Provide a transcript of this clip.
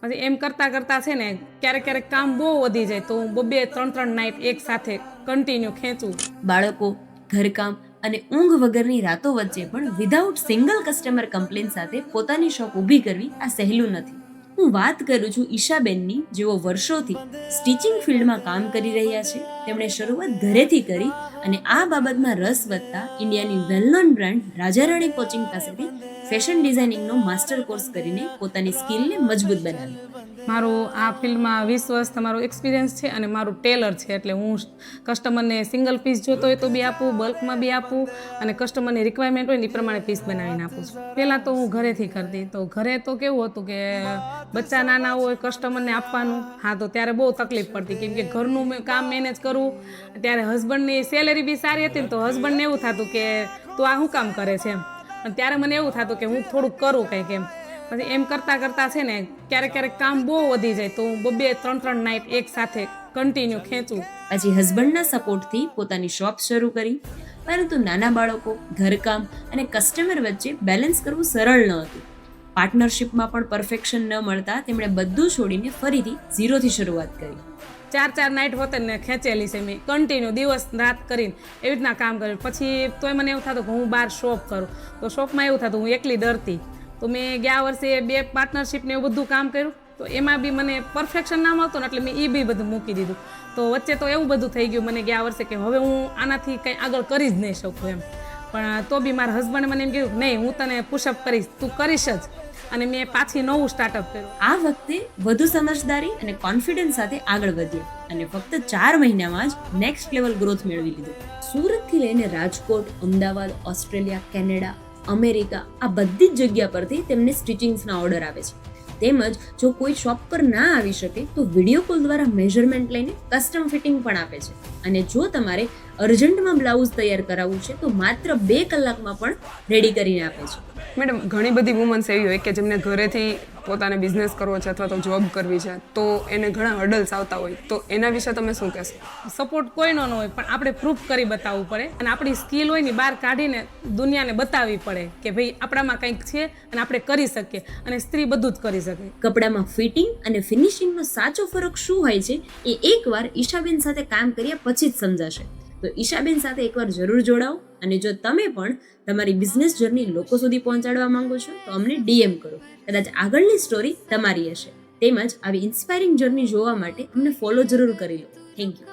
પછી એમ કરતાં કરતાં છે ને ક્યારેક કામ બહુ વધી જાય તો હું 2-3 નાઇટ એક સાથે કન્ટિન્યુ ખેંચું. બાળકો, ઘરકામ અને ઊંઘ વગરની રાતો વચ્ચે પણ વિધાઉટ સિંગલ કસ્ટમર કમ્પ્લેન સાથે પોતાની શોપ ઊભી કરવી આ સહેલું નથી. હું વાત કરું છું ઈશાબેનની, જેઓ વર્ષોથી સ્ટિચિંગ ફિલ્ડમાં કામ કરી રહ્યા છે. તેમણે શરૂઆત ઘરેથી કરી અને આ બાબતમાં રસ વધતા ઇન્ડિયાની well known brand Rajarani coaching પાસેથી ફેશન ડિઝાઇનિંગનો માસ્ટર કોર્સ કરીને પોતાની સ્કિલને મજબૂત બનાવી. મારું આ ફિલ્ડમાં 20 વર્ષ તમારો એક્સપિરિયન્સ છે અને મારું ટેલર છે, એટલે હું કસ્ટમરને સિંગલ પીસ જોતો હોય તો બી આપું, બલ્કમાં બી આપું અને કસ્ટમરની રિક્વાયરમેન્ટ હોય ને એ પ્રમાણે પીસ બનાવીને આપું છું. પહેલાં તો હું ઘરેથી કરતી, તો ઘરે તો કેવું હતું કે બચ્ચા નાના હોય, કસ્ટમરને આપવાનું, હા તો ત્યારે બહુ તકલીફ પડતી કેમ કે ઘરનું કામ મેનેજ કરવું. ત્યારે હસબન્ડની સેલેરી બી સારી હતી ને તો હસબન્ડને એવું થતું કે તું આ શું કામ કરે છે એમ, અને ત્યારે મને એવું થતું કે હું થોડુંક કરું કંઈક એમ. પછી એમ કરતાં છે ને ક્યારેક કામ બહુ વધી જાય તો હું 2-3 નાઇટ એક સાથે કન્ટિન્યુ ખેંચું. પછી હસબન્ડના સપોર્ટથી પોતાની શોપ શરૂ કરી. પરંતુ નાના બાળકો, ઘરકામ અને કસ્ટમર વચ્ચે બેલેન્સ કરવું સરળ ન હતું. પાર્ટનરશિપમાં પણ પરફેક્શન ન મળતા તેમણે બધું છોડીને ફરીથી ઝીરોથી શરૂઆત કરી. 4 નાઇટ હોતે ને ખેંચેલી છે મેં કન્ટિન્યુ, દિવસ રાત કરીને એવી રીતના કામ કર્યું. પછી તોય મને એવું થતું કે હું બહાર શોપ કરું, તો શોપમાં એવું થતું હું એકલી ડરતી. તો મેં ગયા વર્ષે 2 પાર્ટનરશિપને એવું બધું કામ કર્યું, તો એમાં બી મને પરફેક્શન ના મળતું ને એટલે મેં એ બી બધું મૂકી દીધું. તો વચ્ચે તો એવું બધું થઈ ગયું મને ગયા વર્ષે કે હવે હું આનાથી કંઈ આગળ કરી જ નહીં શકું એમ. પણ તો બી મારા હસબન્ડે મને એમ કીધું નહીં, હું તને પુશઅપ કરીશ, તું કરીશ જ. અને મેં પાછી નવું સ્ટાર્ટઅપ કર્યું. આ વખતે વધુ સમજદારી અને કોન્ફિડન્સ સાથે આગળ વધ્યા અને ફક્ત 4 મહિનામાં જ નેક્સ્ટ લેવલ ગ્રોથ મેળવી લીધું. સુરતથી લઈને Rajkot, Ahmedabad, Australia, Canada, America, આ બધી જ જગ્યા પરથી તેમને સ્ટિચિંગ્સના ઓર્ડર આવે છે. તેમજ જો કોઈ શોપ પર ના આવી શકે તો વિડીયો કોલ દ્વારા મેઝરમેન્ટ લઈને કસ્ટમ ફિટિંગ પણ આપે છે. અને જો તમારે અર્જન્ટમાં બ્લાઉઝ તૈયાર કરાવવું છે તો માત્ર 2 કલાકમાં પણ રેડી કરીને આપે છે. મેડમ, ઘણી બધી વુમન્સ એવી હોય કે જેમને ઘરેથી પોતાને બિઝનેસ કરવો છે અથવા તો જોબ કરવી છે, તો એને ઘણા હર્ડલ્સ આવતા હોય, તો એના વિશે તમે શું કહેશો? સપોર્ટ કોઈનો ન હોય પણ આપણે પ્રૂફ કરી બતાવવું પડે અને આપણી સ્કિલ હોય ને બહાર કાઢીને દુનિયાને બતાવવી પડે કે ભાઈ આપણામાં કંઈક છે અને આપણે કરી શકીએ, અને સ્ત્રી બધું જ કરી શકે. કપડામાં ફિટિંગ અને ફિનિશિંગનો સાચો ફરક શું હોય છે એ એકવાર ઈશાબેન સાથે કામ કર્યા પછી જ સમજાશે. તો ઈશાબેન સાથે એકવાર જરૂર જોડાઓ, અને જો તમે પણ તમારી બિઝનેસ જર્ની લોકો સુધી પહોંચાડવા માંગો છો તો અમને DM કરો. કદાચ આગળની સ્ટોરી તમારી હશે. તેમજ આવી ઇન્સ્પાયરિંગ જર્ની જોવા માટે અમને ફોલો જરૂર કરી લો. Thank you.